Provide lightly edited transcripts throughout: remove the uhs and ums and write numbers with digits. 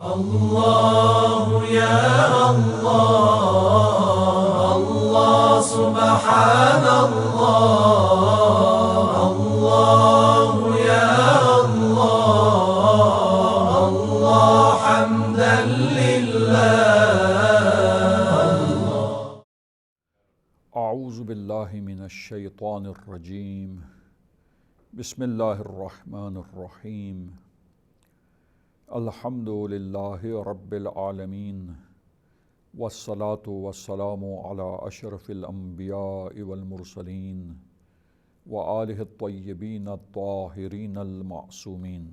الله يا الله الله سبحان الله الله يا الله الله حمدا لله. اعوذ باللہ من الشیطان الرجیم. بسم اللہ الرحمن الرحیم. الحمد للہ رب العالمین والصلاة والسلام علی اشرف الانبیاء والمرسلین وآلہ الطیبین الطاہرین المعصومین.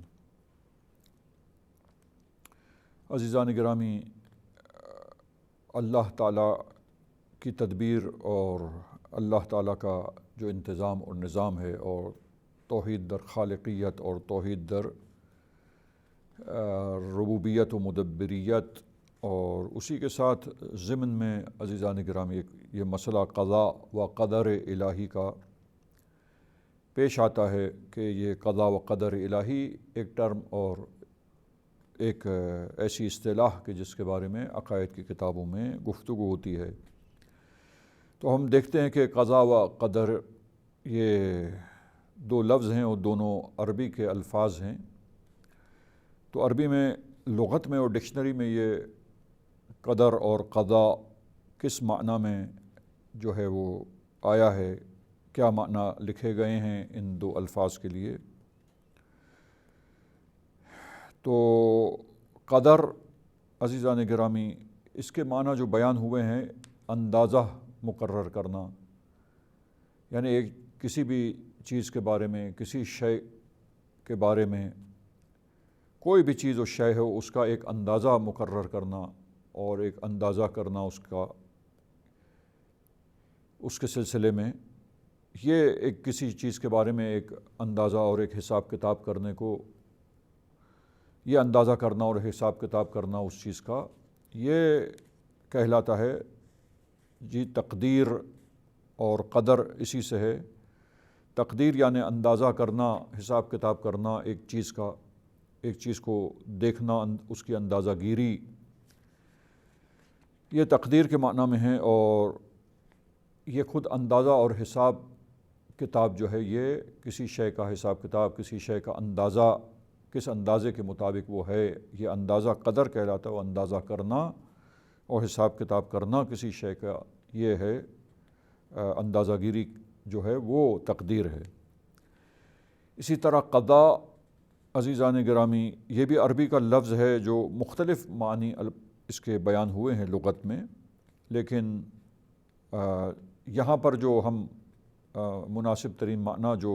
عزیزان گرامی، اللہ تعالیٰ کی تدبیر اور اللہ تعالیٰ کا جو انتظام اور نظام ہے، اور توحید در خالقیت اور توحید در ربوبیت و مدبریت، اور اسی کے ساتھ ضمن میں عزیزان گرامی یہ مسئلہ قضاء و قدر الہی کا پیش آتا ہے کہ یہ قضاء و قدر الہی ایک ٹرم اور ایک ایسی اصطلاح کہ جس کے بارے میں عقائد کی کتابوں میں گفتگو ہوتی ہے. تو ہم دیکھتے ہیں کہ قضاء و قدر یہ دو لفظ ہیں اور دونوں عربی کے الفاظ ہیں. تو عربی میں لغت میں اور ڈکشنری میں یہ قدر اور قضاء کس معنی میں جو ہے وہ آیا ہے، کیا معنی لکھے گئے ہیں ان دو الفاظ کے لیے. تو قدر عزیزان گرامی، اس کے معنی جو بیان ہوئے ہیں، اندازہ مقرر کرنا، یعنی ایک کسی بھی چیز کے بارے میں، کسی شے کے بارے میں، کوئی بھی چیز و شے ہو، اس کا ایک اندازہ مقرر کرنا اور ایک اندازہ کرنا اس کے سلسلے میں، یہ ایک کسی چیز کے بارے میں ایک اندازہ اور ایک حساب کتاب کرنے کو، یہ اندازہ کرنا اور حساب کتاب کرنا اس چیز کا، یہ کہلاتا ہے جی تقدیر. اور قدر اسی سے ہے. تقدیر یعنی اندازہ کرنا، حساب کتاب کرنا ایک چیز کا، ایک چیز کو دیکھنا، اس کی اندازہ گیری، یہ تقدیر کے معنی میں ہے. اور یہ خود اندازہ اور حساب کتاب جو ہے، یہ کسی شے کا حساب کتاب، کسی شے کا اندازہ، کس اندازے کے مطابق وہ ہے، یہ اندازہ قدر کہلاتا ہے. وہ اندازہ کرنا اور حساب کتاب کرنا کسی شے کا، یہ ہے اندازہ گیری جو ہے وہ تقدیر ہے. اسی طرح قضاء عزیزان گرامی، یہ بھی عربی کا لفظ ہے جو مختلف معنی اس کے بیان ہوئے ہیں لغت میں، لیکن یہاں پر جو ہم مناسب ترین معنی جو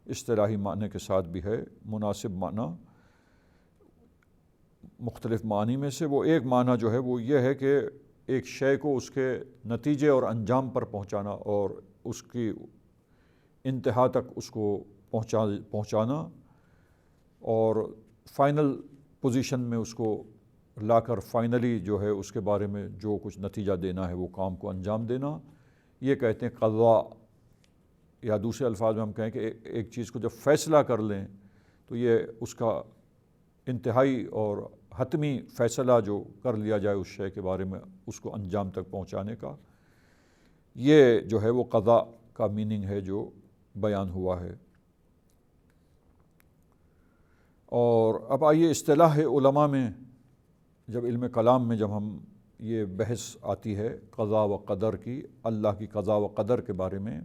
اصطلاحی معنی کے ساتھ بھی ہے، مناسب معنی مختلف معنی میں سے وہ ایک معنی جو ہے وہ یہ ہے کہ ایک شے کو اس کے نتیجے اور انجام پر پہنچانا اور اس کی انتہا تک اس کو پہنچانا، اور فائنل پوزیشن میں اس کو لا کر فائنلی جو ہے اس کے بارے میں جو کچھ نتیجہ دینا ہے، وہ کام کو انجام دینا، یہ کہتے ہیں قضاء. یا دوسرے الفاظ میں ہم کہیں کہ ایک چیز کو جب فیصلہ کر لیں تو یہ اس کا انتہائی اور حتمی فیصلہ جو کر لیا جائے اس شے کے بارے میں، اس کو انجام تک پہنچانے کا، یہ جو ہے وہ قضاء کا میننگ ہے جو بیان ہوا ہے. اور اب آئیے اصطلاح علماء میں، جب علم کلام میں جب ہم یہ بحث آتی ہے قضاء و قدر کی، اللہ کی قضاء و قدر کے بارے میں،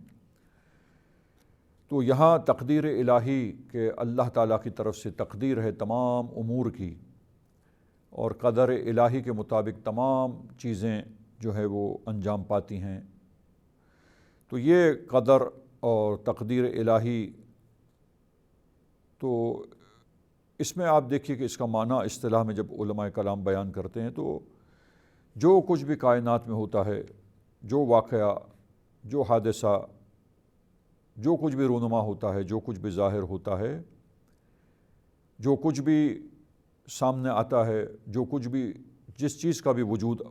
تو یہاں تقدیر الہی کہ اللہ تعالیٰ کی طرف سے تقدیر ہے تمام امور کی، اور قدر الہی کے مطابق تمام چیزیں جو ہے وہ انجام پاتی ہیں. تو یہ قدر اور تقدیر الہی، تو اس میں آپ دیکھیے کہ اس کا معنی اصطلاح میں جب علماء کلام بیان کرتے ہیں تو جو کچھ بھی کائنات میں ہوتا ہے، جو واقعہ، جو حادثہ، جو کچھ بھی رونما ہوتا ہے، جو کچھ بھی ظاہر ہوتا ہے، جو کچھ بھی سامنے آتا ہے، جو کچھ بھی، جس چیز کا بھی وجود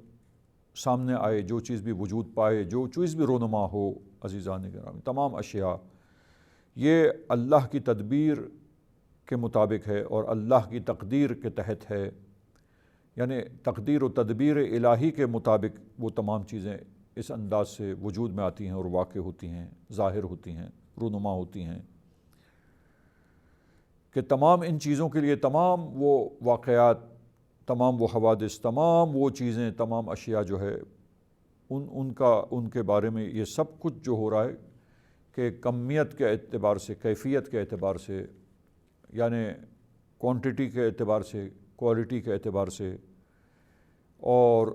سامنے آئے، جو چیز بھی وجود پائے، جو چیز بھی رونما ہو، عزیزان گرامی، تمام اشیاء یہ اللہ کی تدبیر کے مطابق ہے اور اللہ کی تقدیر کے تحت ہے. یعنی تقدیر و تدبیر الہی کے مطابق وہ تمام چیزیں اس انداز سے وجود میں آتی ہیں اور واقع ہوتی ہیں، ظاہر ہوتی ہیں، رونما ہوتی ہیں کہ تمام ان چیزوں کے لیے تمام وہ واقعات، تمام وہ حوادث، تمام وہ چیزیں، تمام اشیاء جو ہے ان کے بارے میں یہ سب کچھ جو ہو رہا ہے کہ کمیت کے اعتبار سے، کیفیت کے اعتبار سے، یعنی کوانٹٹی کے اعتبار سے، کوالٹی کے اعتبار سے، اور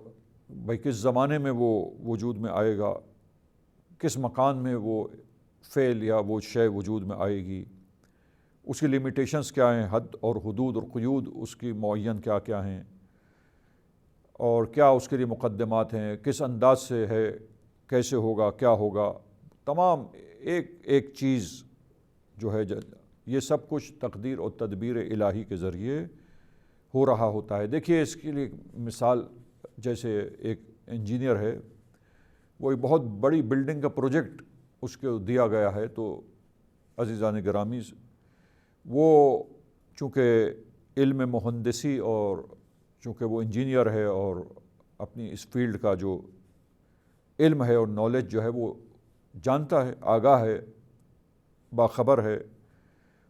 بھئی کس زمانے میں وہ وجود میں آئے گا، کس مکان میں وہ فعل یا وہ شے وجود میں آئے گی، اس کی لیمیٹیشنز کیا ہیں، حد اور حدود اور قیود اس کی معین کیا کیا ہیں، اور کیا اس کے لیے مقدمات ہیں، کس انداز سے ہے، کیسے ہوگا، کیا ہوگا، تمام ایک ایک چیز جو ہے یہ سب کچھ تقدیر اور تدبیر الہی کے ذریعے ہو رہا ہوتا ہے۔ دیکھیے اس کے لیے مثال، جیسے ایک انجینئر ہے، وہ ایک بہت بڑی بلڈنگ کا پروجیکٹ اس کو دیا گیا ہے، تو عزیزان گرامی وہ چونکہ علم مہندسی اور چونکہ وہ انجینئر ہے اور اپنی اس فیلڈ کا جو علم ہے اور نالج جو ہے وہ جانتا ہے، آگاہ ہے، باخبر ہے،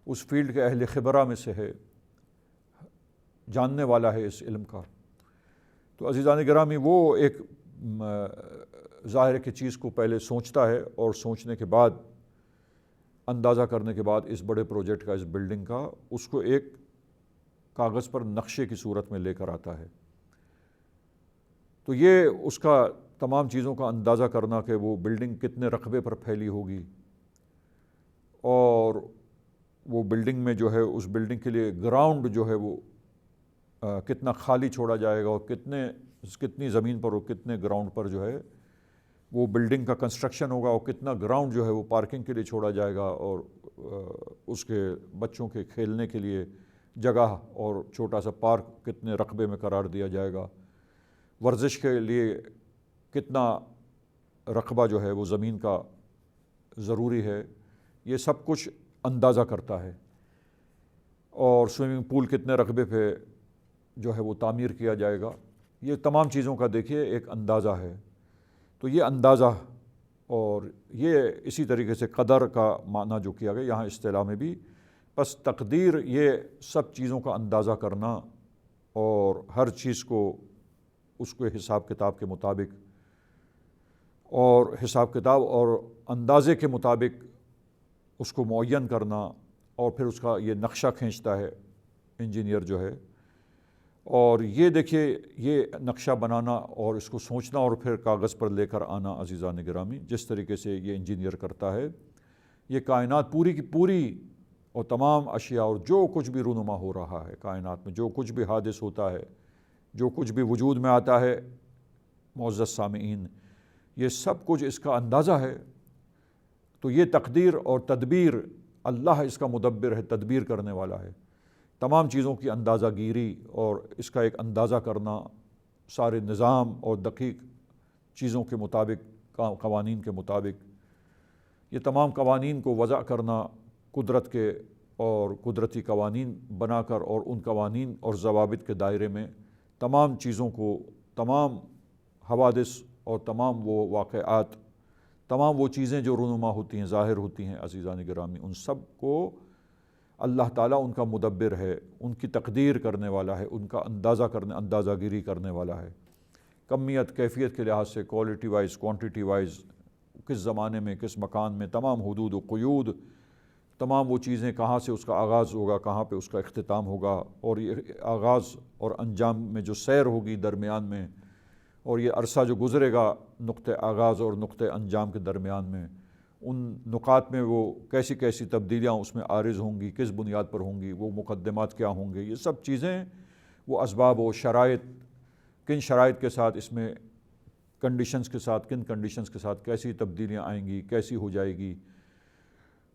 اس فیلڈ کے اہل خبرہ میں سے ہے، جاننے والا ہے اس علم کا، تو عزیزان گرامی وہ ایک ظاہر کی چیز کو پہلے سوچتا ہے، اور سوچنے کے بعد، اندازہ کرنے کے بعد اس بڑے پروجیکٹ کا، اس بلڈنگ کا، اس کو ایک کاغذ پر نقشے کی صورت میں لے کر آتا ہے۔ تو یہ اس کا تمام چیزوں کا اندازہ کرنا کہ وہ بلڈنگ کتنے رقبے پر پھیلی ہوگی، اور وہ بلڈنگ میں جو ہے اس بلڈنگ کے لیے گراؤنڈ جو ہے وہ کتنا خالی چھوڑا جائے گا، اور کتنی زمین پر اور کتنے گراؤنڈ پر جو ہے وہ بلڈنگ کا کنسٹرکشن ہوگا، اور کتنا گراؤنڈ جو ہے وہ پارکنگ کے لیے چھوڑا جائے گا، اور اس کے بچوں کے کھیلنے کے لیے جگہ اور چھوٹا سا پارک کتنے رقبے میں قرار دیا جائے گا، ورزش کے لیے کتنا رقبہ جو ہے وہ زمین کا ضروری ہے، یہ سب کچھ اندازہ کرتا ہے، اور سوئمنگ پول کتنے رقبے پہ جو ہے وہ تعمیر کیا جائے گا، یہ تمام چیزوں کا دیکھیے ایک اندازہ ہے۔ تو یہ اندازہ، اور یہ اسی طریقے سے قدر کا معنی جو کیا گیا یہاں اصطلاح میں بھی، بس تقدیر یہ سب چیزوں کا اندازہ کرنا، اور ہر چیز کو اس کو حساب کتاب کے مطابق، اور حساب کتاب اور اندازے کے مطابق اس کو معین کرنا، اور پھر اس کا یہ نقشہ کھینچتا ہے انجینئر جو ہے، اور یہ دیکھیے یہ نقشہ بنانا اور اس کو سوچنا اور پھر کاغذ پر لے کر آنا، عزیزان گرامی جس طریقے سے یہ انجینئر کرتا ہے، یہ کائنات پوری کی پوری اور تمام اشیاء اور جو کچھ بھی رونما ہو رہا ہے کائنات میں، جو کچھ بھی حادث ہوتا ہے، جو کچھ بھی وجود میں آتا ہے، معزز سامعین، یہ سب کچھ اس کا اندازہ ہے۔ تو یہ تقدیر اور تدبیر، اللہ اس کا مدبر ہے، تدبیر کرنے والا ہے، تمام چیزوں کی اندازہ گیری اور اس کا ایک اندازہ کرنا سارے نظام اور دقیق چیزوں کے مطابق، قوانین کے مطابق، یہ تمام قوانین کو وضع کرنا قدرت کے، اور قدرتی قوانین بنا کر، اور ان قوانین اور ضوابط کے دائرے میں تمام چیزوں کو، تمام حوادث اور تمام وہ واقعات، تمام وہ چیزیں جو رونما ہوتی ہیں، ظاہر ہوتی ہیں عزیزان گرامی، ان سب کو اللہ تعالیٰ ان کا مدبر ہے، ان کی تقدیر کرنے والا ہے، ان کا اندازہ گیری کرنے والا ہے، کمیت کیفیت کے لحاظ سے، کوالٹی وائز، کوانٹٹی وائز، کس زمانے میں، کس مکان میں، تمام حدود و قیود، تمام وہ چیزیں کہاں سے اس کا آغاز ہوگا، کہاں پہ اس کا اختتام ہوگا، اور یہ آغاز اور انجام میں جو سیر ہوگی درمیان میں، اور یہ عرصہ جو گزرے گا نقطہ آغاز اور نقطہ انجام کے درمیان میں، ان نقاط میں وہ کیسی کیسی تبدیلیاں اس میں عارض ہوں گی، کس بنیاد پر ہوں گی، وہ مقدمات کیا ہوں گے، یہ سب چیزیں، وہ اسباب و شرائط، کن شرائط کے ساتھ اس میں، کنڈیشنز کے ساتھ، کن کنڈیشنز کے ساتھ کیسی تبدیلیاں آئیں گی، کیسی ہو جائے گی،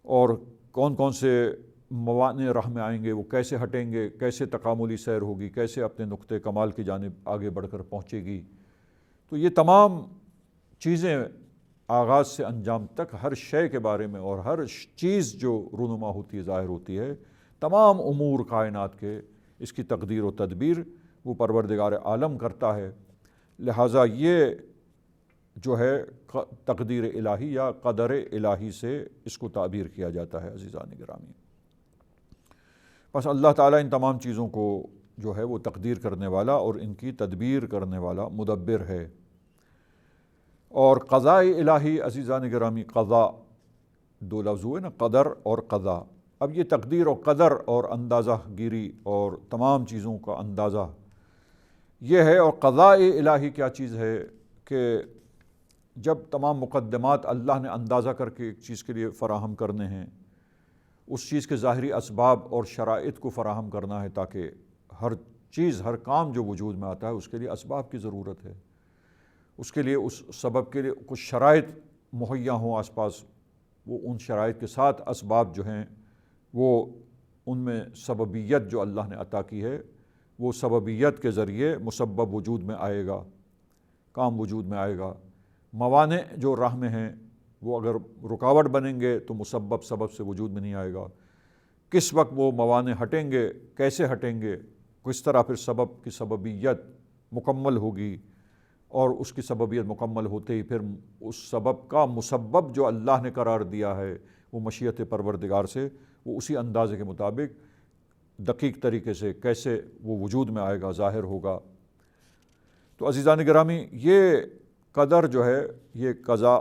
اور کون کون سے موانع راہ میں آئیں گے، وہ کیسے ہٹیں گے، کیسے تکاملی سیر ہوگی، کیسے اپنے نقطہ کمال کی جانب آگے بڑھ کر پہنچے گی۔ تو یہ تمام چیزیں آغاز سے انجام تک ہر شے کے بارے میں، اور ہر چیز جو رونما ہوتی ہے، ظاہر ہوتی ہے، تمام امور کائنات کے، اس کی تقدیر و تدبیر وہ پروردگار عالم کرتا ہے۔ لہٰذا یہ جو ہے تقدیر الہی یا قدر الہی سے اس کو تعبیر کیا جاتا ہے عزیزان گرامی۔ بس اللہ تعالیٰ ان تمام چیزوں کو جو ہے وہ تقدیر کرنے والا اور ان کی تدبیر کرنے والا مدبر ہے۔ اور قضاء الہی عزیزان گرامی، قضاء دو لفظ ہوئے نا، قدر اور قضاء۔ اب یہ تقدیر و قدر اور اندازہ گیری اور تمام چیزوں کا اندازہ یہ ہے۔ اور قضاء الہی کیا چیز ہے کہ جب تمام مقدمات اللہ نے اندازہ کر کے ایک چیز کے لیے فراہم کرنے ہیں، اس چیز کے ظاہری اسباب اور شرائط کو فراہم کرنا ہے، تاکہ ہر چیز، ہر کام جو وجود میں آتا ہے اس کے لیے اسباب کی ضرورت ہے، اس کے لیے اس سبب کے لیے کچھ شرائط مہیا ہوں آس پاس، وہ ان شرائط کے ساتھ اسباب جو ہیں وہ ان میں سببیت جو اللہ نے عطا کی ہے، وہ سببیت کے ذریعے مسبب وجود میں آئے گا، کام وجود میں آئے گا۔ موانع جو راہ میں ہیں وہ اگر رکاوٹ بنیں گے تو مسبب سبب سے وجود میں نہیں آئے گا۔ کس وقت وہ موانع ہٹیں گے، کیسے ہٹیں گے، کس طرح پھر سبب کی سببیت مکمل ہوگی، اور اس کی سببیت مکمل ہوتے ہی پھر اس سبب کا مسبب جو اللہ نے قرار دیا ہے وہ مشیت پروردگار سے، وہ اسی اندازے کے مطابق دقیق طریقے سے کیسے وہ وجود میں آئے گا، ظاہر ہوگا۔ تو عزیزان گرامی، یہ قدر جو ہے، یہ قضاء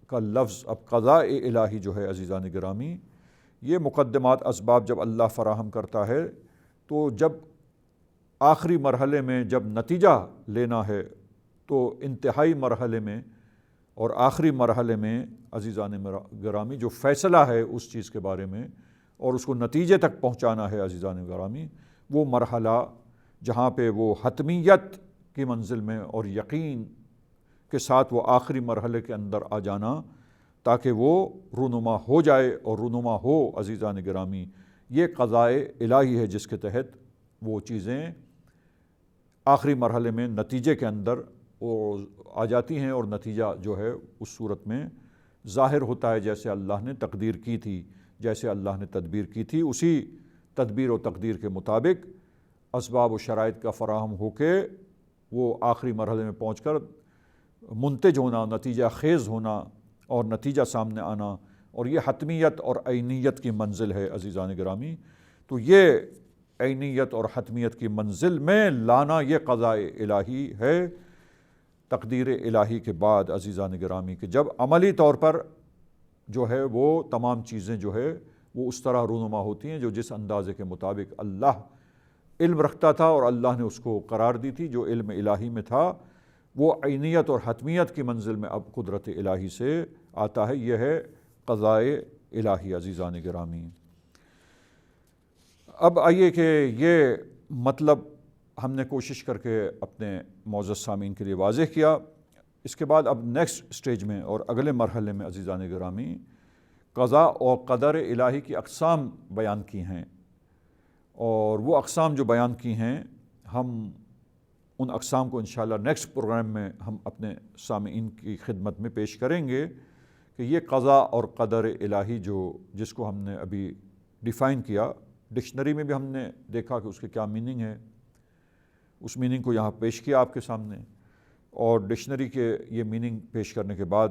کا لفظ، اب قضاء الہی جو ہے عزیزان گرامی، یہ مقدمات اسباب جب اللہ فراہم کرتا ہے تو جب آخری مرحلے میں جب نتیجہ لینا ہے تو انتہائی مرحلے میں اور آخری مرحلے میں عزیزان گرامی جو فیصلہ ہے اس چیز کے بارے میں اور اس کو نتیجے تک پہنچانا ہے عزیزان گرامی، وہ مرحلہ جہاں پہ وہ حتمیت کی منزل میں اور یقین کے ساتھ وہ آخری مرحلے کے اندر آ جانا، تاکہ وہ رونما ہو جائے اور رونما ہو عزیزان گرامی، یہ قضاء الہی ہے جس کے تحت وہ چیزیں آخری مرحلے میں نتیجے کے اندر وہ آ جاتی ہیں، اور نتیجہ جو ہے اس صورت میں ظاہر ہوتا ہے جیسے اللہ نے تقدیر کی تھی، جیسے اللہ نے تدبیر کی تھی، اسی تدبیر و تقدیر کے مطابق اسباب و شرائط کا فراہم ہو کے وہ آخری مرحلے میں پہنچ کر منتج ہونا، نتیجہ خیز ہونا اور نتیجہ سامنے آنا، اور یہ حتمیت اور عینیت کی منزل ہے عزیزان گرامی۔ تو یہ عینیت اور حتمیت کی منزل میں لانا یہ قضاء الہی ہے تقدیر الہی کے بعد عزیزان گرامی، کہ جب عملی طور پر جو ہے وہ تمام چیزیں جو ہے وہ اس طرح رونما ہوتی ہیں جو جس اندازے کے مطابق اللہ علم رکھتا تھا اور اللہ نے اس کو قرار دی تھی، جو علم الہی میں تھا وہ عینیت اور حتمیت کی منزل میں اب قدرت الہی سے آتا ہے۔ یہ ہے قضاء الہی عزیزان گرامی۔ اب آئیے کہ یہ مطلب ہم نے کوشش کر کے اپنے معزز سامعین کے لیے واضح کیا۔ اس کے بعد اب نیکسٹ سٹیج میں اور اگلے مرحلے میں عزیزان گرامی قضاء اور قدر الہی کی اقسام بیان کی ہیں، اور وہ اقسام جو بیان کی ہیں ہم ان اقسام کو انشاءاللہ نیکسٹ پروگرام میں ہم اپنے سامعین کی خدمت میں پیش کریں گے کہ یہ قضاء اور قدر الہی جس کو ہم نے ابھی ڈیفائن کیا، ڈکشنری میں بھی ہم نے دیکھا کہ اس کے کیا میننگ ہے، اس میننگ کو یہاں پیش کیا آپ کے سامنے، اور ڈکشنری کے یہ میننگ پیش کرنے کے بعد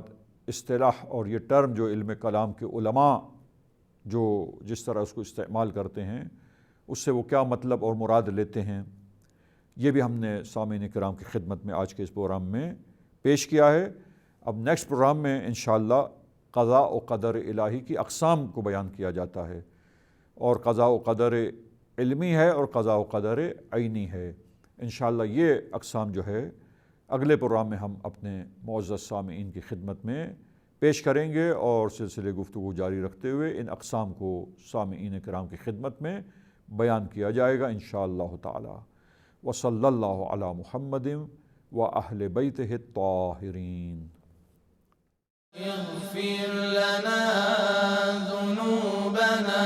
اصطلاح اور یہ ٹرم جو علم کلام کے علماء جو جس طرح اس کو استعمال کرتے ہیں اس سے وہ کیا مطلب اور مراد لیتے ہیں، یہ بھی ہم نے سامعین کرام کی خدمت میں آج کے اس پروگرام میں پیش کیا ہے۔ اب نیکسٹ پروگرام میں انشاءاللہ قضاء و قدر الہی کی اقسام کو بیان کیا جاتا ہے، اور قضاء و قدر علمی ہے اور قضاء و قدر عینی ہے۔ انشاءاللہ یہ اقسام جو ہے اگلے پروگرام میں ہم اپنے معزز سامعین کی خدمت میں پیش کریں گے، اور سلسلے گفتگو جاری رکھتے ہوئے ان اقسام کو سامعین کرام کی خدمت میں بیان کیا جائے گا انشاءاللہ تعالی۔ وصلی اللہ علی محمد و اہل بیتہ الطاہرین۔ اغفر لنا ذنوبنا